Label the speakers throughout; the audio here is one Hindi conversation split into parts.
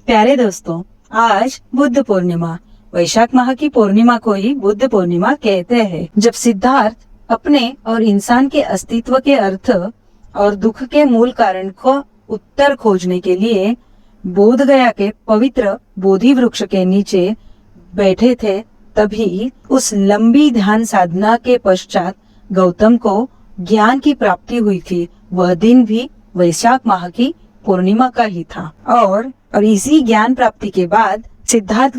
Speaker 1: प्यारे दोस्तों, आज बुद्ध पूर्णिमा, वैशाख माह की पूर्णिमा को ही बुद्ध पूर्णिमा कहते हैं। जब सिद्धार्थ अपने और इंसान के अस्तित्व के अर्थ और दुख के मूल कारण को उत्तर खोजने के लिए बोध गया के पवित्र बोधि वृक्ष के नीचे बैठे थे, तभी उस लंबी ध्यान साधना के पश्चात गौतम को ज्ञान की प्राप्ति हुई थी। वह दिन भी वैशाख माह की पूर्णिमा का ही था और इसी ज्ञान प्राप्ति के बाद सिद्धार्थ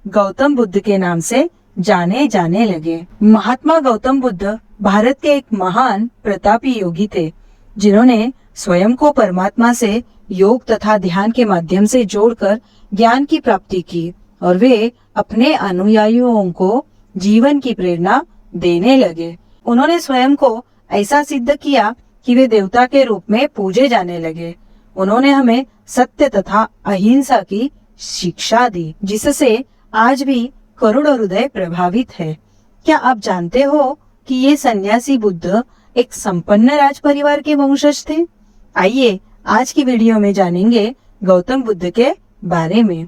Speaker 1: गौतम बुद्ध के नाम से जाने जाने लगे। महात्मा गौतम बुद्ध भारत के एक महान प्रतापी योगी थे, जिन्होंने स्वयं को परमात्मा से योग तथा ध्यान के माध्यम से जोड़कर ज्ञान की प्राप्ति की और वे अपने अनुयायियों को जीवन की प्रेरणा देने लगे। उन्होंने स्वयं को ऐसा सिद्ध किया कि वे देवता के रूप में पूजे जाने लगे। उन्होंने हमें सत्य तथा अहिंसा की शिक्षा दी, जिससे आज भी करोड़ों हृदय प्रभावित है। क्या आप जानते हो कि ये सन्यासी बुद्ध एक संपन्न राज परिवार के वंशज थे? आइए आज की वीडियो में जानेंगे गौतम बुद्ध के बारे में।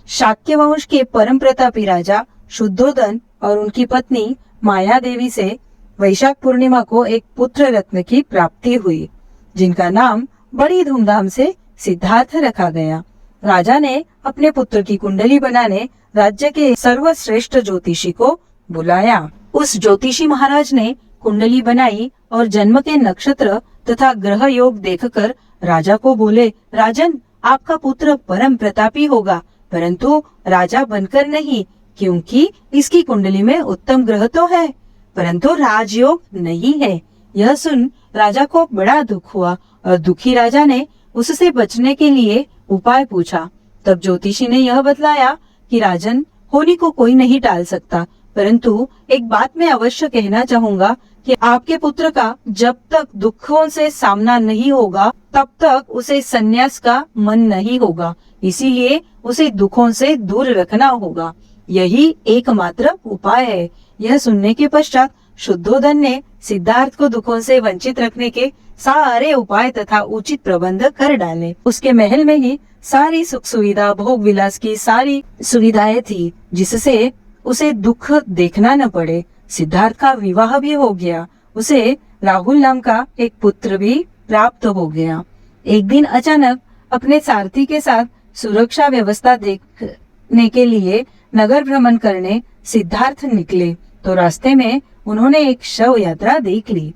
Speaker 1: शाक्य वंश के परम प्रतापी राजा शुद्धोधन और उनकी पत्नी माया देवी से वैशाख पूर्णिमा को एक पुत्र रत्न की प्राप्ति हुई, जिनका नाम बड़ी धूमधाम से सिद्धार्थ रखा गया। राजा ने अपने पुत्र की कुंडली बनाने राज्य के सर्वश्रेष्ठ ज्योतिषी को बुलाया। उस ज्योतिषी महाराज ने कुंडली बनाई और जन्म के नक्षत्र तथा ग्रह योग देखकर राजा को बोले, राजन, आपका पुत्र परम प्रतापी होगा, परंतु राजा बनकर नहीं, क्योंकि इसकी कुंडली में उत्तम ग्रह तो है, परंतु राजयोग नहीं है। यह सुन राजा को बड़ा दुख हुआ और दुखी राजा ने उससे बचने के लिए उपाय पूछा। तब ज्योतिषी ने यह बतलाया कि राजन, होली को कोई नहीं टाल सकता, परंतु एक बात मैं अवश्य कहना चाहूंगा कि आपके पुत्र का जब तक दुखों से सामना नहीं होगा तब तक उसे संन्यास का मन नहीं होगा, इसीलिए उसे दुखों से दूर रखना होगा। यही एकमात्र उपाय है। यह सुनने के पश्चात शुद्धोधन ने सिद्धार्थ को दुखों से वंचित रखने के सारे उपाय तथा उचित प्रबंध कर डाले। उसके महल में ही सारी सुख सुविधा, भोग विलास की सारी सुविधाएं थी, जिससे उसे दुख देखना न पड़े। सिद्धार्थ का विवाह भी हो गया। उसे राहुल नाम का एक पुत्र भी प्राप्त हो गया। एक दिन अचानक अपने सारथी के साथ सुरक्षा व्यवस्था देखने के लिए नगर भ्रमण करने सिद्धार्थ निकले, तो रास्ते में उन्होंने एक शव यात्रा देख ली।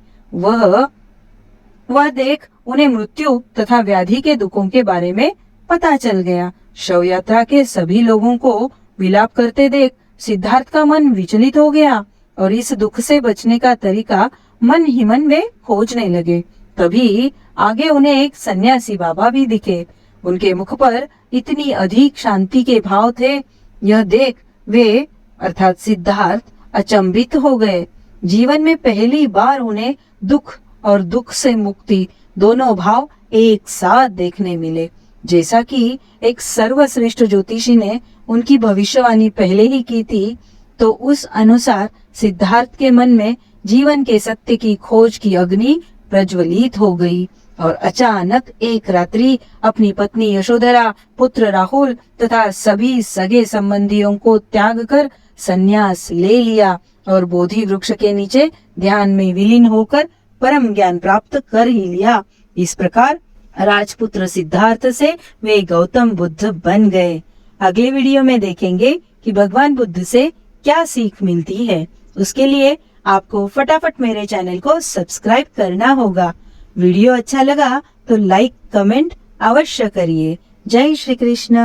Speaker 1: वह देख उन्हें मृत्यु तथा व्याधि के दुखों के बारे में पता चल गया। शव यात्रा के सभी लोगों को विलाप करते देख सिद्धार्थ का मन विचलित हो गया और इस दुख से बचने का तरीका मन ही मन वे खोजने लगे। तभी आगे उन्हें एक सन्यासी बाबा भी दिखे। उनके मुख पर इतनी अधिक शांति के भाव थे, यह देख वे अर्थात सिद्धार्थ अचंभित हो गए। जीवन में पहली बार उन्हें दुख और दुख से मुक्ति दोनों भाव एक साथ देखने मिले। जैसा कि एक सर्वश्रेष्ठ ज्योतिषी ने उनकी भविष्यवाणी पहले ही की थी, तो उस अनुसार सिद्धार्थ के मन में जीवन के सत्य की खोज की अग्नि प्रज्वलित हो गई और अचानक एक रात्रि अपनी पत्नी यशोधरा, पुत्र राहुल तथा सभी सगे संबंधियों को त्याग कर संन्यास ले लिया और बोधि वृक्ष के नीचे ध्यान में विलीन होकर परम ज्ञान प्राप्त कर ही लिया। इस प्रकार राजपुत्र सिद्धार्थ से वे गौतम बुद्ध बन गए। अगले वीडियो में देखेंगे कि भगवान बुद्ध से क्या सीख मिलती है। उसके लिए आपको फटाफट मेरे चैनल को सब्सक्राइब करना होगा। वीडियो अच्छा लगा तो लाइक कमेंट अवश्य करिए। जय श्री कृष्ण।